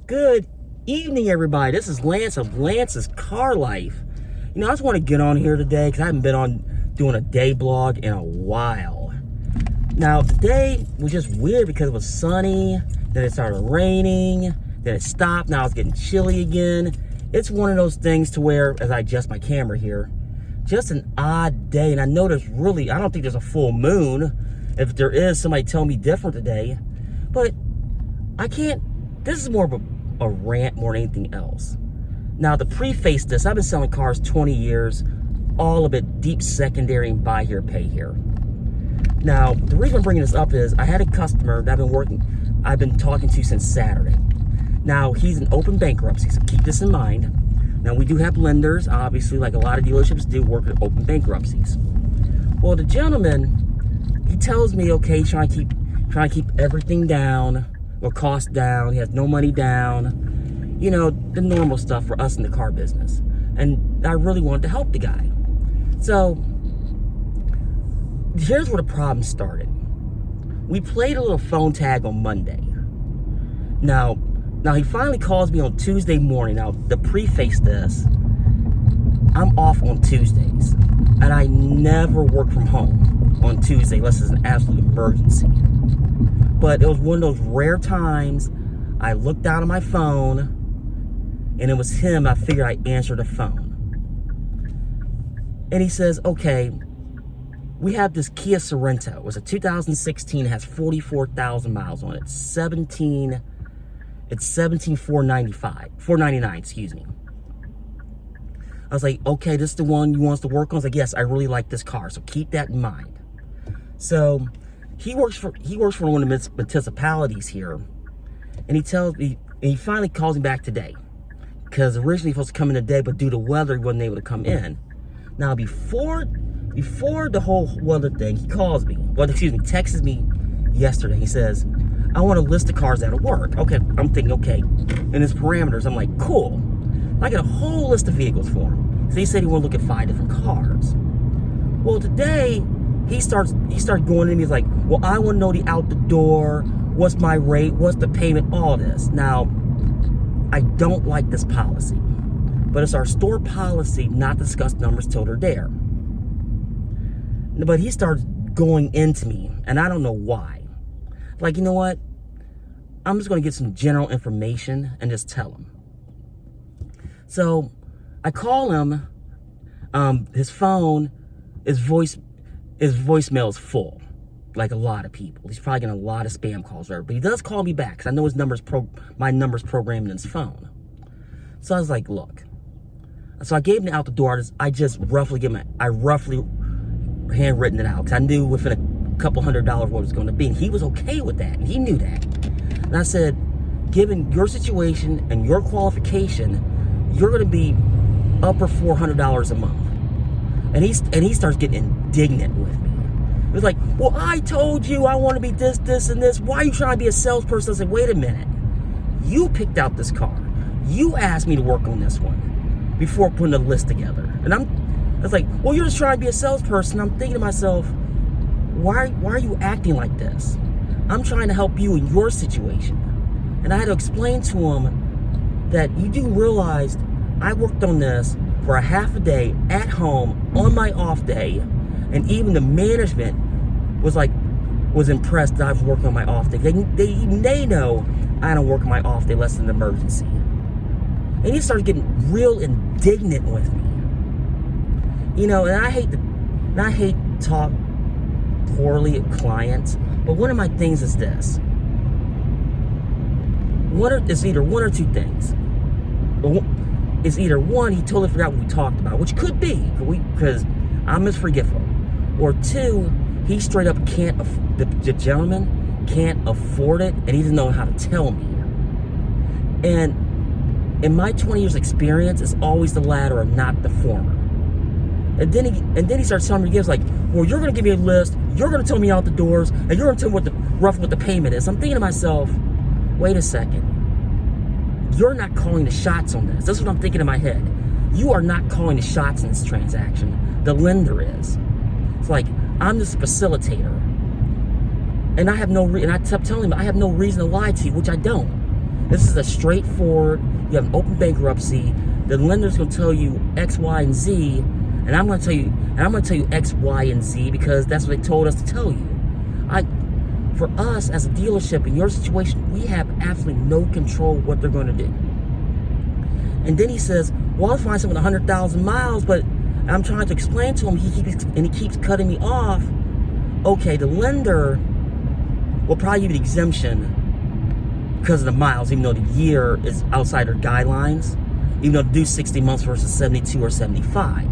Good evening, everybody. This is Lance of Lance's Car Life. I just want to get on here today because I haven't been on doing a day blog in a while. Now, today was just weird because it was sunny, then it started raining, then it stopped, now it's getting chilly again. It's one of those things to where, as I adjust my camera here, just an odd day. And I know I don't think there's a full moon. If there is, somebody tell me different today. But I can't, this is more of a rant more than anything else. Now, to preface this, I've been selling cars 20 years, all of it deep secondary and buy here, pay here. Now, the reason I'm bringing this up is I had a customer that I've been talking to since Saturday. Now, he's in open bankruptcy, so keep this in mind. Now, we do have lenders, obviously, like a lot of dealerships do, work with open bankruptcies. Well, the gentleman, he tells me, okay, he's trying to keep everything down, or costs down, he has no money down, the normal stuff for us in the car business. And I really wanted to help the guy. So, here's where the problem started. We played a little phone tag on Monday. Now he finally calls me on Tuesday morning. Now, to preface this, I'm off on Tuesdays. And I never work from home on Tuesday unless it's an absolute emergency. But it was one of those rare times I looked down at my phone and it was him. I figured I'd answer the phone. And he says, okay, we have this Kia Sorento. It's a 2016, it has 44,000 miles on it. It's 499, excuse me. I was like, okay, this is the one you want us to work on? I was like, yes, I really like this car, so keep that in mind. So he works for one of the municipalities here, and he finally calls me back today, because originally he was supposed to come in today, but due to weather, he wasn't able to come in. Now, before the whole weather thing, he calls me. Texts me yesterday. He says, I want to list the cars that'll work. Okay, I'm thinking, okay. And his parameters, I'm like, cool. I got a whole list of vehicles for him. So he said he want to look at 5 different cars. Well, today, he starts going to me. He's like, well, I want to know the out the door. What's my rate? What's the payment? All this. Now, I don't like this policy. But it's our store policy not to discuss numbers till they're there. But he starts going into me, and I don't know why. Like, you know what? I'm just going to get some general information and just tell him. So I call him. His phone, his voicemail is full, like a lot of people. He's probably getting a lot of spam calls, but he does call me back because I know my number's programmed in his phone. So I was like, look. So I gave him the out the door. I roughly handwritten it out because I knew within a couple $100 what it was going to be. And he was okay with that, and he knew that. And I said, given your situation and your qualification, you're going to be upper $400 a month. And he starts getting indignant with me. It was like, well, I told you I want to be this, and this. Why are you trying to be a salesperson? I said, wait a minute. You picked out this car. You asked me to work on this one before putting a list together. And I was like, well, you're just trying to be a salesperson. I'm thinking to myself, why are you acting like this? I'm trying to help you in your situation. And I had to explain to him that you do realize I worked on this for a half a day at home on my off day, and even the management was impressed that I was working on my off day. They know I don't work on my off day unless it's an emergency. And he started getting real indignant with me. And I hate to talk poorly at clients, but one of my things is this. It's either one or two things. It's either one, he totally forgot what we talked about, which could be, because I'm as forgetful. Or two, he straight up the gentleman can't afford it, and he doesn't know how to tell me. And in my 20 years experience, it's always the latter and not the former. And then he starts telling me, he gives like, well, you're going to give me a list, you're going to tell me out the doors, and you're going to tell me roughly what the payment is. I'm thinking to myself, wait a second. You're not calling the shots on this. That's what I'm thinking in my head. You are not calling the shots in this transaction. The lender is. It's like, I'm just a facilitator. And I have no reason, and I kept telling him, I have no reason to lie to you, which I don't. This is a straightforward, you have an open bankruptcy, the lender's gonna tell you X, Y, and Z, and I'm gonna tell you X, Y, and Z because that's what they told us to tell you. For us as a dealership in your situation, we have absolutely no control what they're gonna do. And then he says, well, I'll find someone 100,000 miles, but I'm trying to explain to him, he keeps cutting me off. Okay, the lender will probably give you the exemption because of the miles, even though the year is outside their guidelines, even though they do 60 months versus 72 or 75.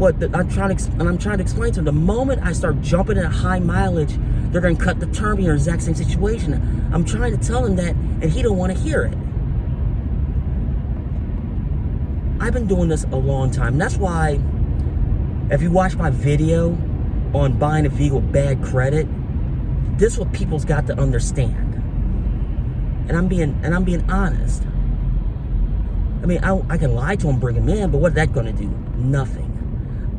I'm trying to explain to them, the moment I start jumping in a high mileage, they're going to cut the term in your exact same situation. I'm trying to tell him that, and he don't want to hear it. I've been doing this a long time. And that's why, if you watch my video on buying a vehicle with bad credit, this is what people's got to understand. And I'm being honest. I mean, I can lie to him, bring him in, but what's that going to do? Nothing.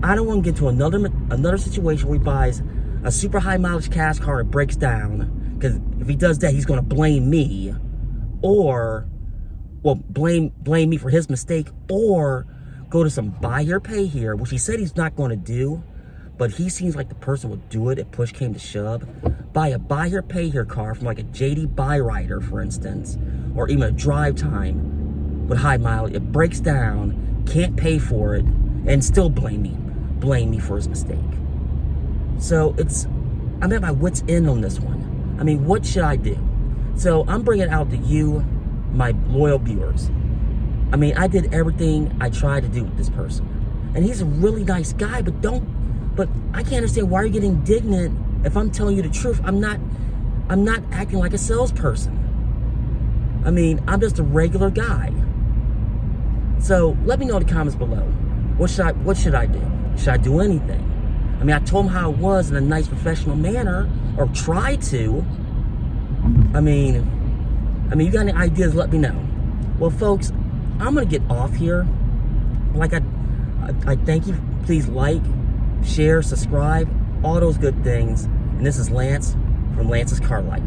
I don't want to get to another situation where he buys a super high mileage cash car and it breaks down, because if he does that, he's going to blame me, or blame me for his mistake, or go to some buy here, pay here, which he said he's not going to do, but he seems like the person would do it if push came to shove. Buy a buy here, pay here car from like a JD Byrider, for instance, or even a drive time with high mileage. It breaks down, can't pay for it, and still blame me for his mistake. So I'm at my wit's end on this one. I mean, what should I do? So I'm bringing it out to you, my loyal viewers. I mean, I did everything I tried to do with this person, and he's a really nice guy, but I can't understand why you're getting indignant if I'm telling you the truth. I'm not acting like a salesperson. I mean, I'm just a regular guy. So let me know in the comments below. What should I do? Should I do anything? I mean, I told him how it was in a nice professional manner, or try to. I mean, you got any ideas, let me know. Well, folks, I'm going to get off here. Like, I thank you. Please like, share, subscribe, all those good things. And this is Lance from Lance's Car Life.